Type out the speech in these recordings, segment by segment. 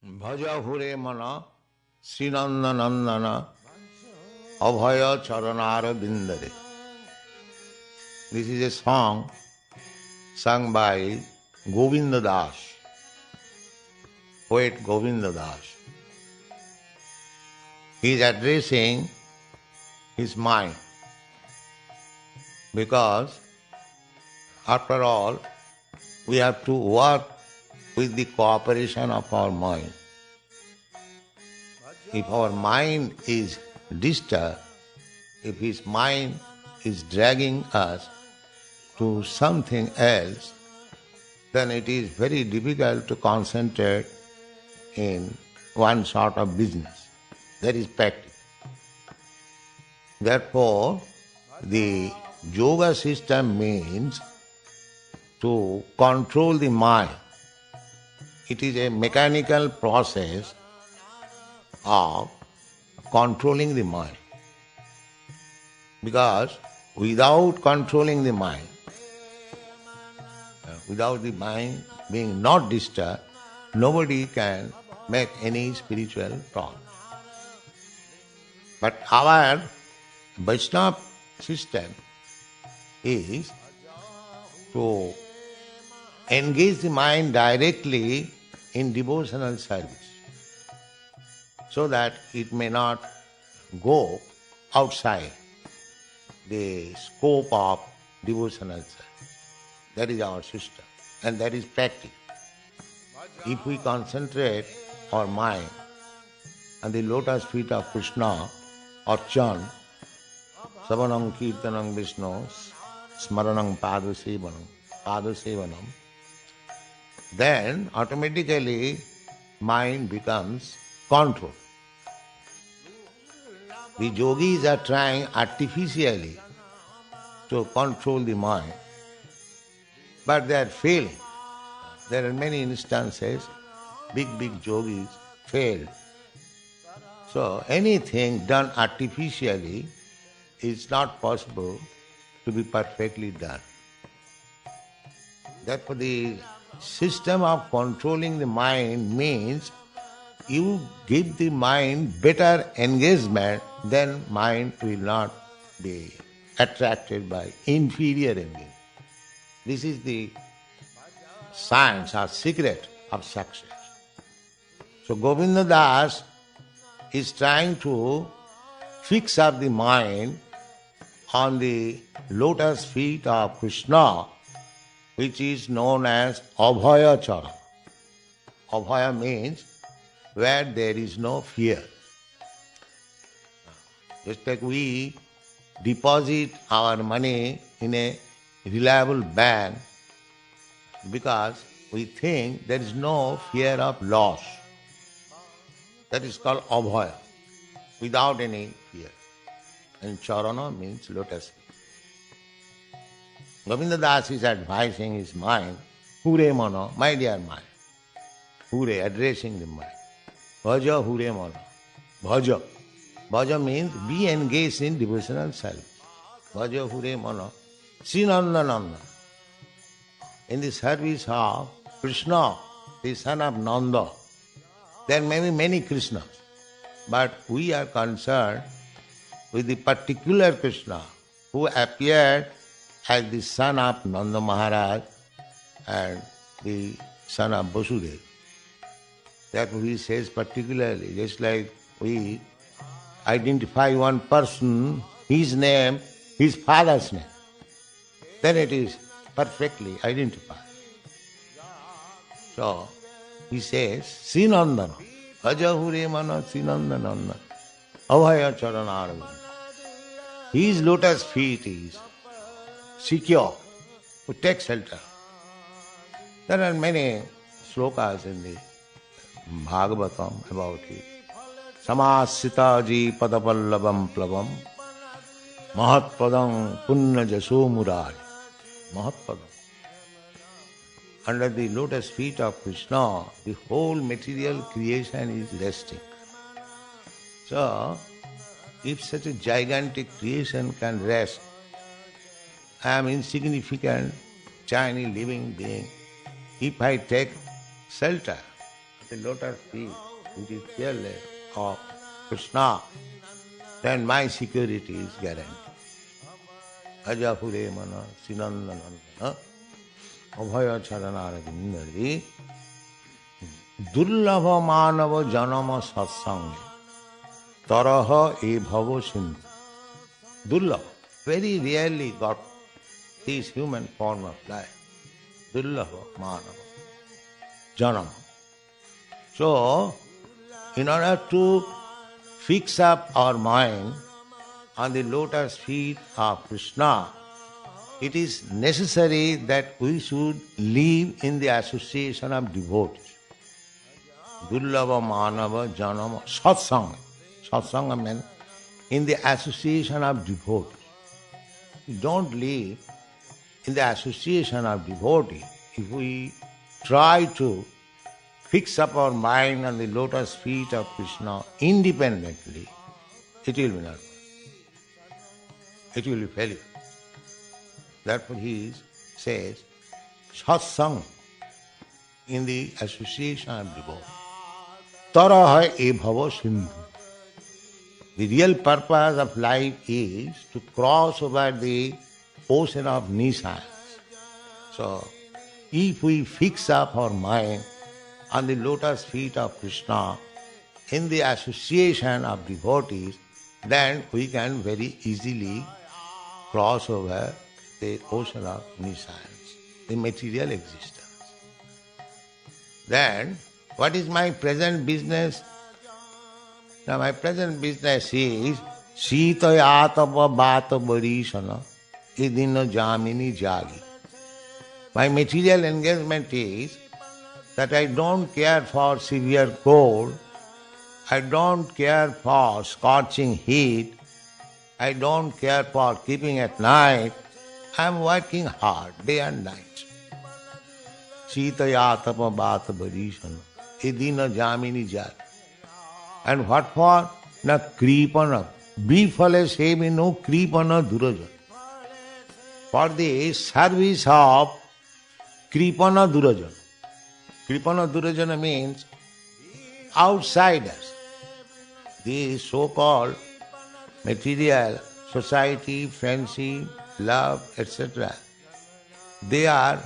Bhajahu mana Srinanda Nandana Abhaya Charanara Bindare. This is a song sung by Govinda Das, poet Govinda Das. He is addressing his mind because after all we have to work with the cooperation of our mind. If our mind is disturbed, if his mind is dragging us to something else, then it is very difficult to concentrate in one sort of business. That is practice. Therefore, the yoga system means to control the mind. It is a mechanical process of controlling the mind. Because without controlling the mind, without the mind being not disturbed, nobody can make any spiritual progress. But our Vaishnava system is to engage the mind directly in devotional service so that it may not go outside the scope of devotional service. That is our system and that is practice. If we concentrate our mind on the lotus feet of Krishna or chant Savanam Kirtanam Vishnu Smaranam Padasevanam, then automatically mind becomes controlled. The yogis are trying artificially to control the mind, but they are failing. There are many instances, big yogis failed. So anything done artificially is not possible to be perfectly done. Therefore the system of controlling the mind means you give the mind better engagement, then mind will not be attracted by inferior engagement. This is the science or secret of success. So Govinda Das is trying to fix up the mind on the lotus feet of Krishna, which is known as Abhaya Chara. Abhaya means where there is no fear. Just like we deposit our money in a reliable bank because we think there is no fear of loss. That is called Abhaya, without any fear. And Charana means lotus feet. Govinda Das is advising his mind, Hure Mana, my dear mind. Hure, addressing the mind. Bhaja Hure Mana. Bhaja. Bhaja means be engaged in devotional service. Bhaja Hure Mana. Srinanda Nanda. In the service of Krishna, the son of Nanda. There may be many Krishnas, but we are concerned with the particular Krishna who appeared as the son of Nanda Maharaj and the son of Vasudeva. Therefore he says particularly, just like we identify one person, his name, his father's name, then it is perfectly identified. So he says, Srinandana, Bhajahu mana Srinandananda, Abhaya Charanara. His lotus feet is secure to take shelter. There are many slokas in the Bhagavatam about it. Samasita ji padapallabam plavam mahatpadam punna jaso murari. Mahatpadam. Under the lotus feet of Krishna, the whole material creation is resting. So, if such a gigantic creation can rest, I am insignificant, tiny living being. If I take shelter, the lotus feet, which is fearless of Krishna, then my security is guaranteed. Bhajahu mana sinandanandana abhaya charanara vindari durlabha manava janama satsange taraha e bhava sindhu. Durlabha, very rarely got this human form of life. Durlabha manava janama. So, in order to fix up our mind on the lotus feet of Krishna, it is necessary that we should live in the association of devotees. Durlabha manava janama satsanga. Satsanga means in the association of devotees. We don't live in the association of devotees. If we try to fix up our mind on the lotus feet of Krishna independently, it will be not. It will be failure. Therefore he says, satsang, in the association of devotees. Taraha e bhava sindhu. The real purpose of life is to cross over the ocean of nescience. So, if we fix up our mind on the lotus feet of Krishna in the association of devotees, then we can very easily cross over the ocean of nescience, the material existence. Then, what is my present business? Now my present business is Sita Yatava Bata Barishana Idina Jamini Jagi. My material engagement is that I don't care for severe cold, I don't care for scorching heat, I don't care for keeping at night, I am working hard day and night. Sita Yatava Bata Barishana Idina Jamini Jagi. And what for? Na kripana. Bifale semi no kripana durajan. For the service of kripana durajan. Kripana durajana means outsiders. The so-called material, society, friendship, love, etc. They are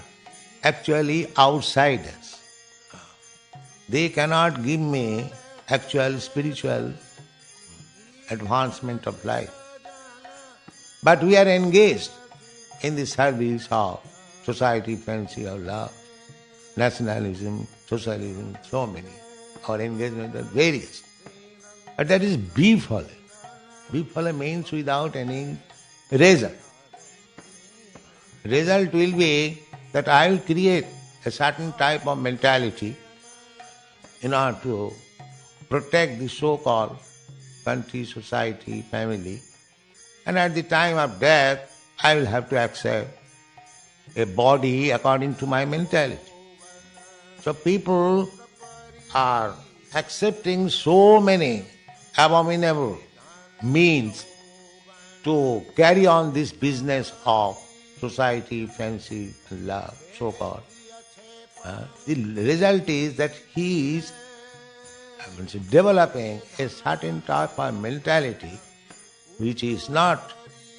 actually outsiders. They cannot give me actual spiritual advancement of life. But we are engaged in the service of society, friendship, of love, nationalism, socialism, so many. Our engagement are various. But that is bifala. Bifala means without any result. Result will be that I will create a certain type of mentality in order to protect the so-called country, society, family. And at the time of death, I will have to accept a body according to my mentality. So people are accepting so many abominable means to carry on this business of society, friendship, and love, so-called. The result is that he is developing a certain type of mentality which is not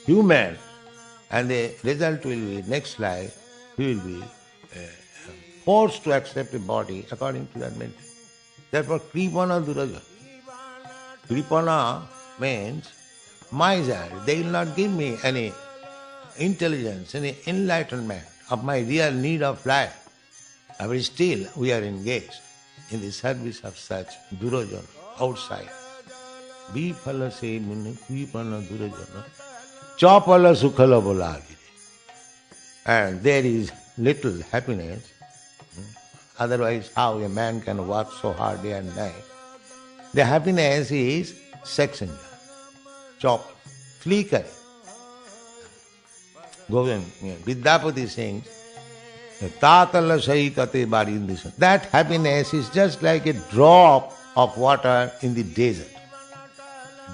human, and the result will be next life he will be forced to accept a body according to that mentality. Therefore, kripana duraja. Kripana means miser. They will not give me any intelligence, any enlightenment of my real need of life. But still we are engaged in the service of such durajana outside. Bifala se muni kripana durajana chapala sukhala bolagire. And there is little happiness. Otherwise, how a man can work so hard day and night? The happiness is sex enjoy, chop, flicker. Govind, Vidyapati sings, Tatala Saikate Barindisa. That happiness is just like a drop of water in the desert.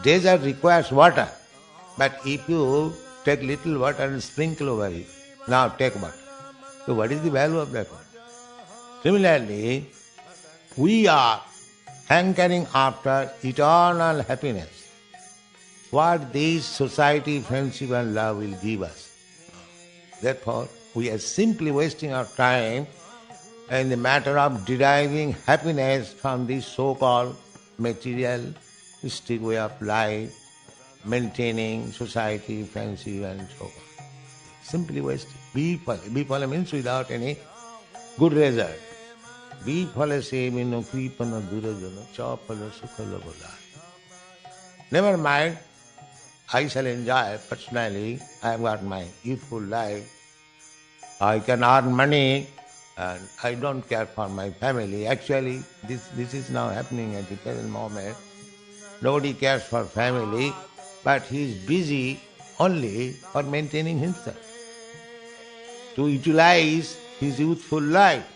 Desert requires water, but if you take little water and sprinkle over it, now take water. So what is the value of that water? Similarly, we are hankering after eternal happiness. What this society, friendship and love will give us. Therefore, we are simply wasting our time in the matter of deriving happiness from this so-called materialistic way of life, maintaining society, friendship and so on. Simply wasting. Bipala means without any good result. Bipala sevino kripana durajana chapala sukhala bodha. Never mind, I shall enjoy personally. I have got my youthful life. I can earn money and I don't care for my family. Actually, this is now happening at the present moment. Nobody cares for family, but he is busy only for maintaining himself, to utilize his youthful life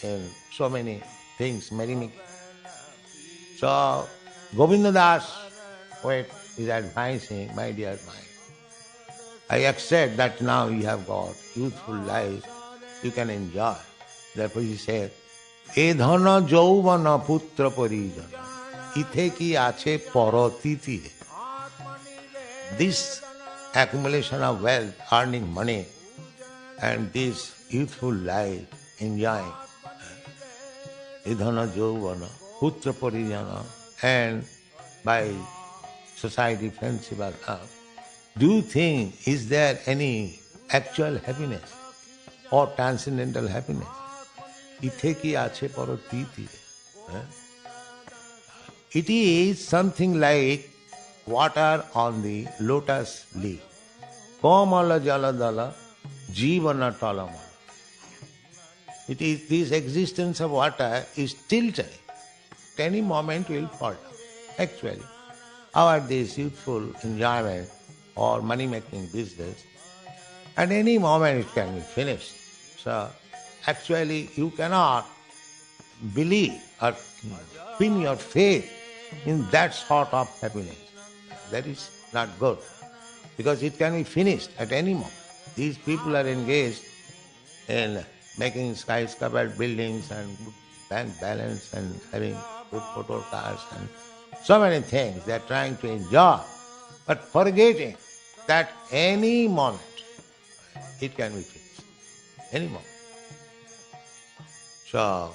in so many things, merrymaking. So, Govinda Das poet is advising, my dear mind, I accept that now you have got youthful life, you can enjoy. Therefore he said, E dhana jauvana putra parijana, ithe ki ache parotiti. This accumulation of wealth, earning money, and this youthful life, enjoying, E dhana jauvana putra parijana, and by society, friendship, or love, do you think, is there any actual happiness or transcendental happiness? Ithe ki ache parotiti. It is something like water on the lotus leaf. Kamala jaladala jivana talamala. It is this existence of water is tilted. At any moment will fall down. Actually, our this youthful enjoyment or money-making business, at any moment it can be finished. So, actually you cannot believe or pin your faith in that sort of happiness. That is not good, because it can be finished at any moment. These people are engaged in making skyscraper buildings and bank balance and having good motor cars and so many things they are trying to enjoy, but forgetting that any moment it can be finished. Any moment. So,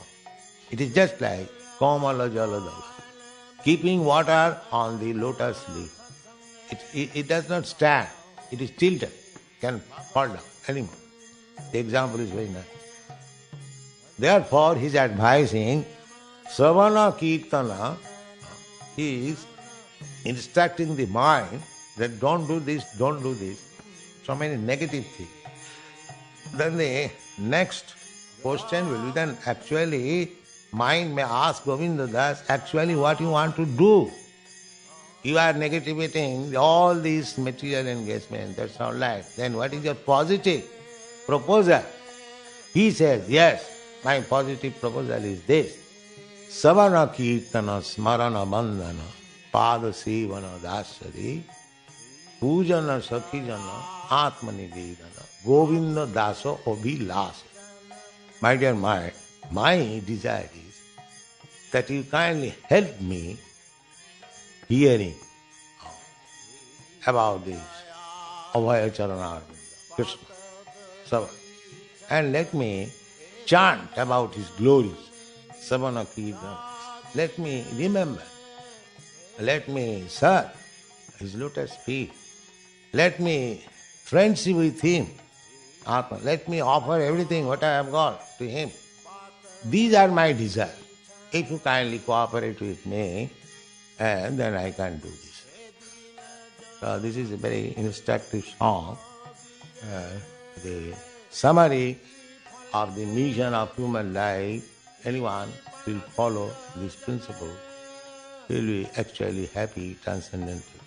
it is just like Kamala Jaladala, keeping water on the lotus leaf. It does not stand, it is tilted, can fall down any moment. The example is very nice. Therefore, he is advising Savana Kirtana. He is instructing the mind that don't do this, don't do this. So many negative things. Then the next question will be then actually mind may ask Govinda Das, actually what you want to do? You are negativating all these material engagement, that's all right. Then what is your positive proposal? He says, yes, my positive proposal is this. Savana kirtana smarana bandhana pada sevana dasari pujana sakhijana atmanivedana Govinda daso abhilasa. My dear mind, my desire is that you kindly help me hearing about this Abhaya Charana Krishna Savana, and let me chant about his glories, Savana Kirtana. Let me remember, let me serve his lotus feet, let me friendship with him, Atma. Let me offer everything what I have got to him. These are my desires. If you kindly cooperate with me, and then I can do this. So this is a very instructive song. The summary of the mission of human life, anyone will follow this principle, will be actually happy, transcendental.